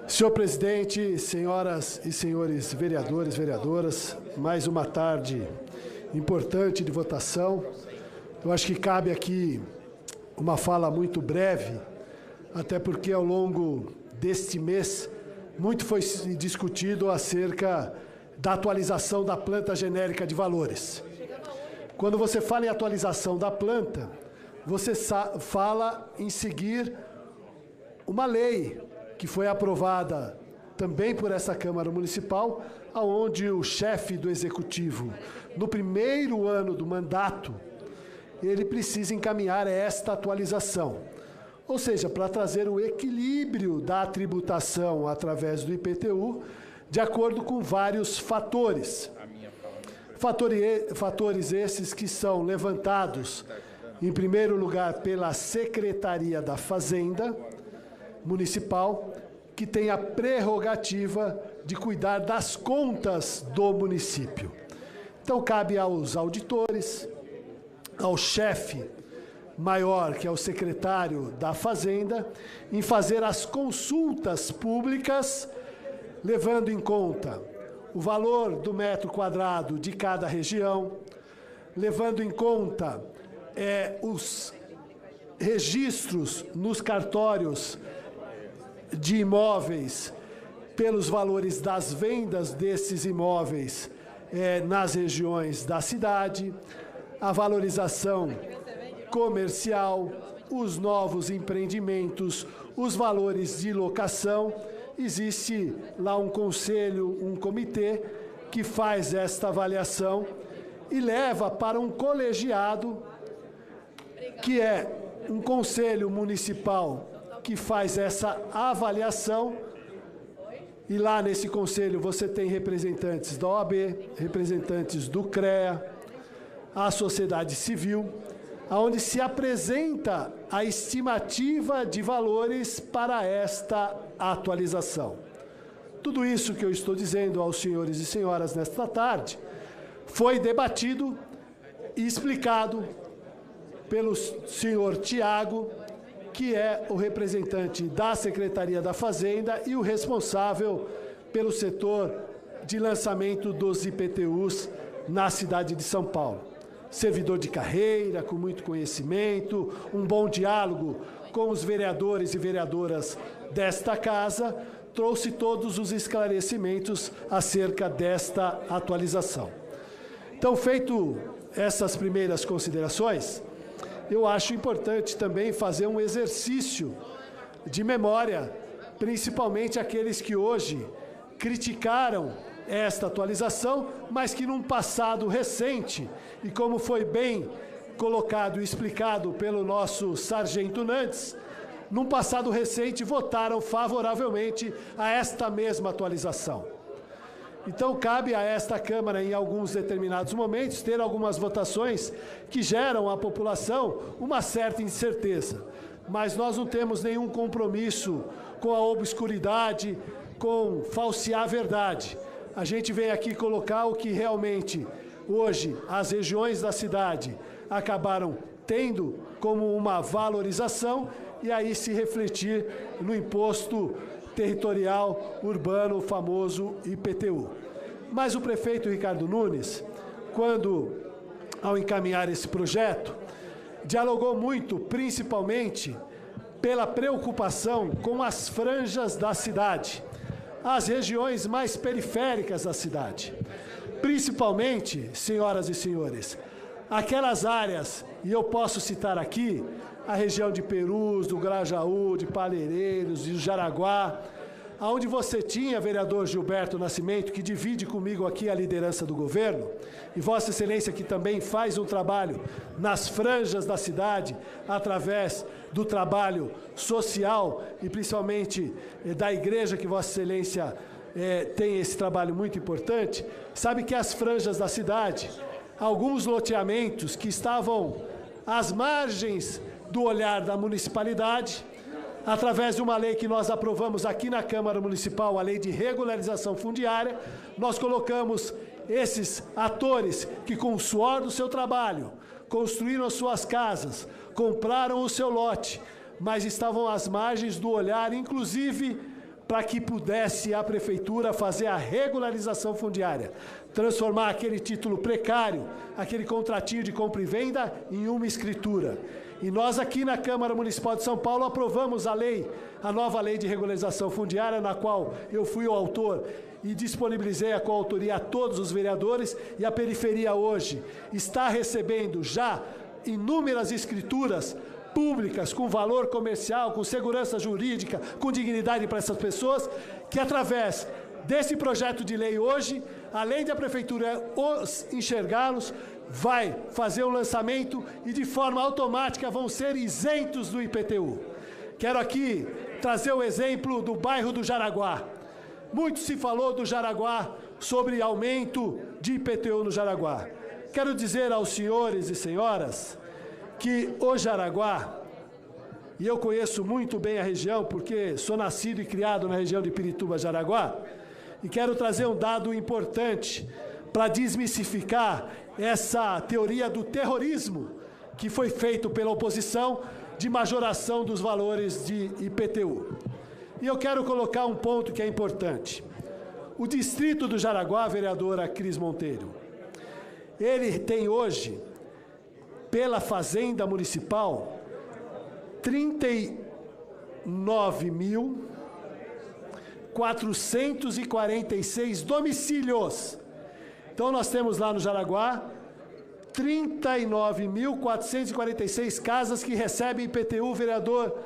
Senhor presidente, senhoras e senhores vereadores, vereadoras, mais uma tarde importante de votação. Eu acho que cabe aqui uma fala muito breve, até porque ao longo deste mês muito foi discutido acerca da atualização da planta genérica de valores. Quando você fala em atualização da planta, você fala em seguir uma lei que foi aprovada também por essa Câmara Municipal, onde o chefe do Executivo, no primeiro ano do mandato, ele precisa encaminhar esta atualização. Ou seja, para trazer o equilíbrio da tributação através do IPTU, de acordo com vários fatores. Fatores esses que são levantados, em primeiro lugar, pela Secretaria da Fazenda Municipal, que tem a prerrogativa de cuidar das contas do município. Então, cabe aos auditores, ao chefe maior, que é o secretário da Fazenda, em fazer as consultas públicas, levando em conta o valor do metro quadrado de cada região, levando em conta os registros nos cartórios de imóveis pelos valores das vendas desses imóveis nas regiões da cidade, a valorização comercial, os novos empreendimentos, os valores de locação. Existe lá um conselho, um comitê que faz esta avaliação e leva para um colegiado, que é um conselho municipal que faz essa avaliação, e lá nesse conselho você tem representantes da OAB, representantes do CREA, a sociedade civil, onde se apresenta a estimativa de valores para esta atualização. Tudo isso que eu estou dizendo aos senhores e senhoras nesta tarde foi debatido e explicado pelo senhor Tiago, que é o representante da Secretaria da Fazenda e o responsável pelo setor de lançamento dos IPTUs na cidade de São Paulo. Servidor de carreira, com muito conhecimento, um bom diálogo com os vereadores e vereadoras desta casa, trouxe todos os esclarecimentos acerca desta atualização. Então, feito essas primeiras considerações, eu acho importante também fazer um exercício de memória, principalmente aqueles que hoje criticaram esta atualização, mas que num passado recente, e como foi bem colocado e explicado pelo nosso sargento Nantes, num passado recente votaram favoravelmente a esta mesma atualização. Então, cabe a esta Câmara, em alguns determinados momentos, ter algumas votações que geram à população uma certa incerteza. Mas nós não temos nenhum compromisso com a obscuridade, com falsear a verdade. A gente vem aqui colocar o que realmente, hoje, as regiões da cidade acabaram tendo como uma valorização e aí se refletir no imposto territorial urbano, o famoso IPTU. Mas o prefeito Ricardo Nunes, ao encaminhar esse projeto, dialogou muito, principalmente, pela preocupação com as franjas da cidade, as regiões mais periféricas da cidade. Principalmente, senhoras e senhores, aquelas áreas, e eu posso citar aqui, a região de Perus, do Grajaú, de Palheireiros, de Jaraguá, onde você tinha, vereador Gilberto Nascimento, que divide comigo aqui a liderança do governo, e Vossa Excelência que também faz um trabalho nas franjas da cidade, através do trabalho social e principalmente da igreja, que Vossa Excelência tem esse trabalho muito importante, sabe que as franjas da cidade, alguns loteamentos que estavam às margens do olhar da municipalidade, através de uma lei que nós aprovamos aqui na Câmara Municipal, a Lei de Regularização Fundiária, nós colocamos esses atores que, com o suor do seu trabalho, construíram as suas casas, compraram o seu lote, mas estavam às margens do olhar, inclusive para que pudesse a Prefeitura fazer a regularização fundiária, transformar aquele título precário, aquele contratinho de compra e venda, em uma escritura. E nós aqui na Câmara Municipal de São Paulo aprovamos a nova lei de regularização fundiária, na qual eu fui o autor e disponibilizei a coautoria a todos os vereadores, e a periferia hoje está recebendo já inúmeras escrituras públicas, com valor comercial, com segurança jurídica, com dignidade para essas pessoas, que através desse projeto de lei hoje, além da Prefeitura enxergá-los, vai fazer o lançamento e de forma automática vão ser isentos do IPTU. Quero aqui trazer o exemplo do bairro do Jaraguá. Muito se falou do Jaraguá sobre aumento de IPTU no Jaraguá. Quero dizer aos senhores e senhoras que o Jaraguá, e eu conheço muito bem a região, porque sou nascido e criado na região de Pirituba, Jaraguá, e quero trazer um dado importante para desmistificar essa teoria do terrorismo que foi feito pela oposição de majoração dos valores de IPTU. E eu quero colocar um ponto que é importante. O distrito do Jaraguá, a vereadora Cris Monteiro, ele tem hoje, pela Fazenda Municipal, 39.446 domicílios. Então, nós temos lá no Jaraguá 39.446 casas que recebem IPTU, vereador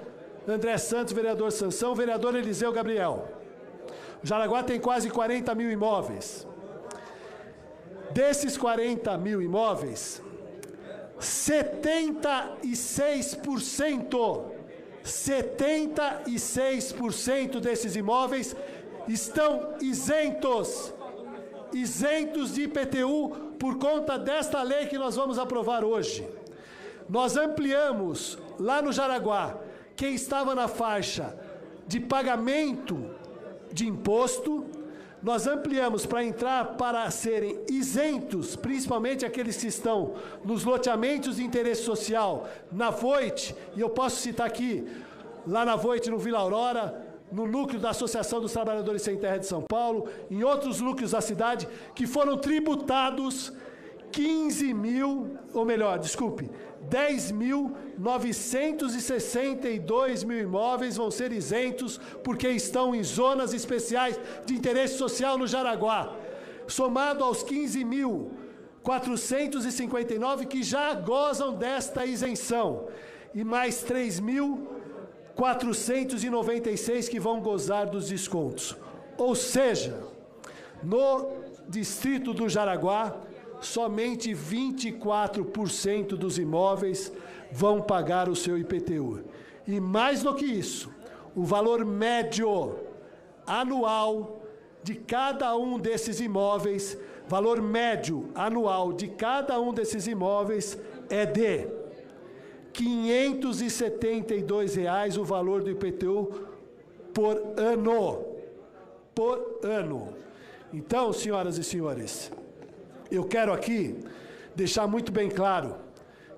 André Santos, vereador Sansão, vereador Eliseu Gabriel. O Jaraguá tem quase 40 mil imóveis. Desses 40 mil imóveis, 76% desses imóveis estão isentos de IPTU por conta desta lei que nós vamos aprovar hoje. Nós ampliamos lá no Jaraguá, quem estava na faixa de pagamento de imposto, nós ampliamos para entrar para serem isentos, principalmente aqueles que estão nos loteamentos de interesse social, na Voit, e eu posso citar aqui, lá na Voit, no Vila Aurora, no núcleo da Associação dos Trabalhadores Sem Terra de São Paulo, em outros núcleos da cidade, que foram tributados 10.962 mil imóveis vão ser isentos porque estão em zonas especiais de interesse social no Jaraguá, somado aos 15.459 que já gozam desta isenção, e mais 3.496 que vão gozar dos descontos. Ou seja, no distrito do Jaraguá, somente 24% dos imóveis vão pagar o seu IPTU. E mais do que isso, o valor médio anual de cada um desses imóveis, valor médio anual de cada um desses imóveis é de R$ 572 o valor do IPTU por ano. Por ano. Então, senhoras e senhores, eu quero aqui deixar muito bem claro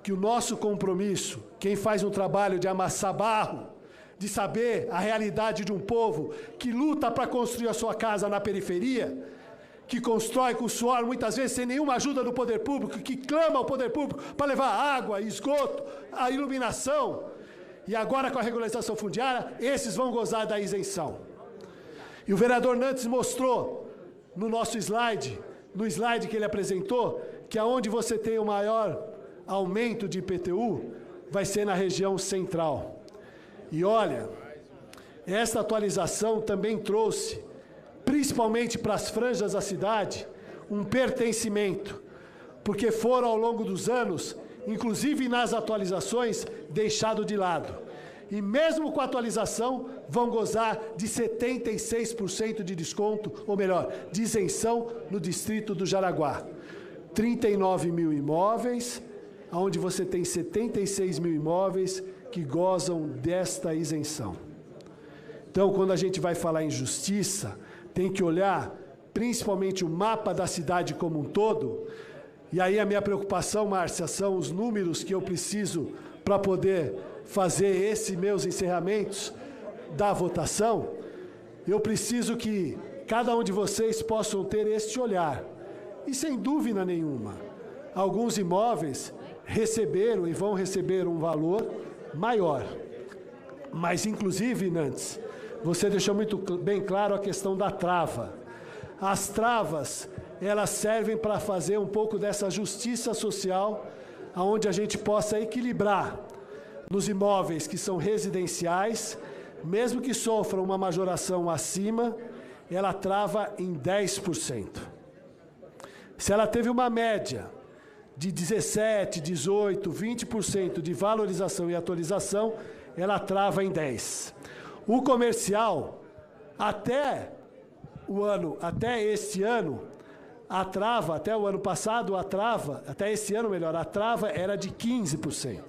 que o nosso compromisso, quem faz um trabalho de amassar barro, de saber a realidade de um povo que luta para construir a sua casa na periferia, que constrói com suor, muitas vezes sem nenhuma ajuda do poder público, que clama ao poder público para levar água, esgoto, a iluminação, e agora com a regularização fundiária, esses vão gozar da isenção. E o vereador Nantes mostrou no nosso slide, no slide que ele apresentou, que aonde você tem o maior aumento de IPTU, vai ser na região central. E olha, esta atualização também trouxe, principalmente para as franjas da cidade, um pertencimento, porque foram ao longo dos anos, inclusive nas atualizações, deixado de lado. E mesmo com a atualização, vão gozar de 76% de desconto, ou melhor, de isenção no distrito do Jaraguá. 39 mil imóveis, onde você tem 76 mil imóveis que gozam desta isenção. Então, quando a gente vai falar em justiça, tem que olhar principalmente o mapa da cidade como um todo, e aí a minha preocupação, Márcia, são os números que eu preciso para poder fazer esses meus encerramentos da votação, eu preciso que cada um de vocês possam ter este olhar. E sem dúvida nenhuma, alguns imóveis receberam e vão receber um valor maior. Mas, inclusive, Nantes, você deixou muito bem claro a questão da trava. As travas, elas servem para fazer um pouco dessa justiça social, onde a gente possa equilibrar nos imóveis que são residenciais, mesmo que sofram uma majoração acima, ela trava em 10%. Se ela teve uma média de 17%, 18%, 20% de valorização e atualização, ela trava em 10%. O comercial, até este ano, a trava, até o ano passado, até esse ano melhor, a trava era de 15%.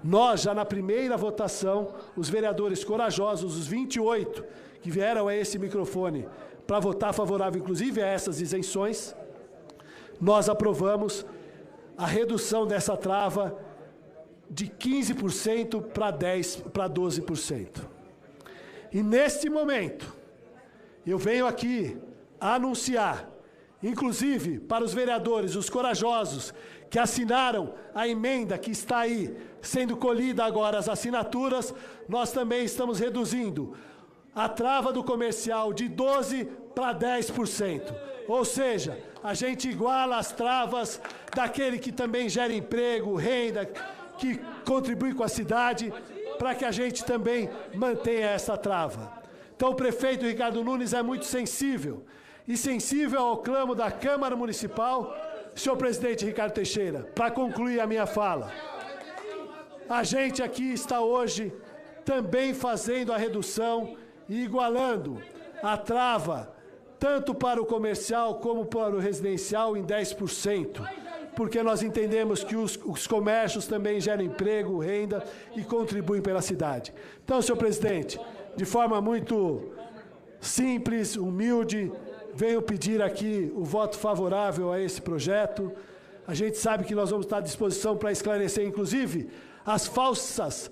Nós, já na primeira votação, os vereadores corajosos, os 28, que vieram a esse microfone para votar favorável, inclusive, a essas isenções, nós aprovamos a redução dessa trava de 15% para 12%. E neste momento, eu venho aqui anunciar, inclusive para os vereadores, os corajosos, que assinaram a emenda que está aí, sendo colhida agora as assinaturas, nós também estamos reduzindo a trava do comercial de 12% para 10%. Ou seja, a gente iguala as travas daquele que também gera emprego, renda, que contribui com a cidade, para que a gente também mantenha essa trava. Então, o prefeito Ricardo Nunes é muito sensível, e sensível ao clamo da Câmara Municipal. Senhor presidente Ricardo Teixeira, para concluir a minha fala, a gente aqui está hoje também fazendo a redução e igualando a trava, tanto para o comercial como para o residencial, em 10%, porque nós entendemos que os comércios também geram emprego, renda e contribuem pela cidade. Então, senhor presidente, de forma muito simples, humilde, venho pedir aqui o voto favorável a esse projeto. A gente sabe que nós vamos estar à disposição para esclarecer, inclusive, as falsas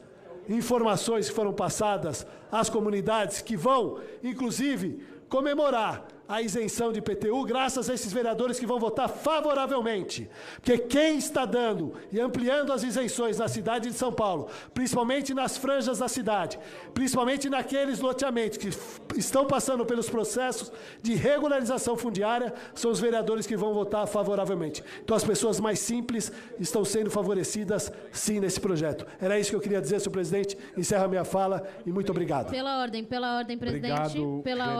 informações que foram passadas às comunidades, que vão, inclusive, comemorar a isenção de IPTU, graças a esses vereadores que vão votar favoravelmente. Porque quem está dando e ampliando as isenções na cidade de São Paulo, principalmente nas franjas da cidade, principalmente naqueles loteamentos que estão passando pelos processos de regularização fundiária, são os vereadores que vão votar favoravelmente. Então, as pessoas mais simples estão sendo favorecidas, sim, nesse projeto. Era isso que eu queria dizer, senhor presidente. Encerro a minha fala e muito obrigado. Pela ordem, presidente. Obrigado, pela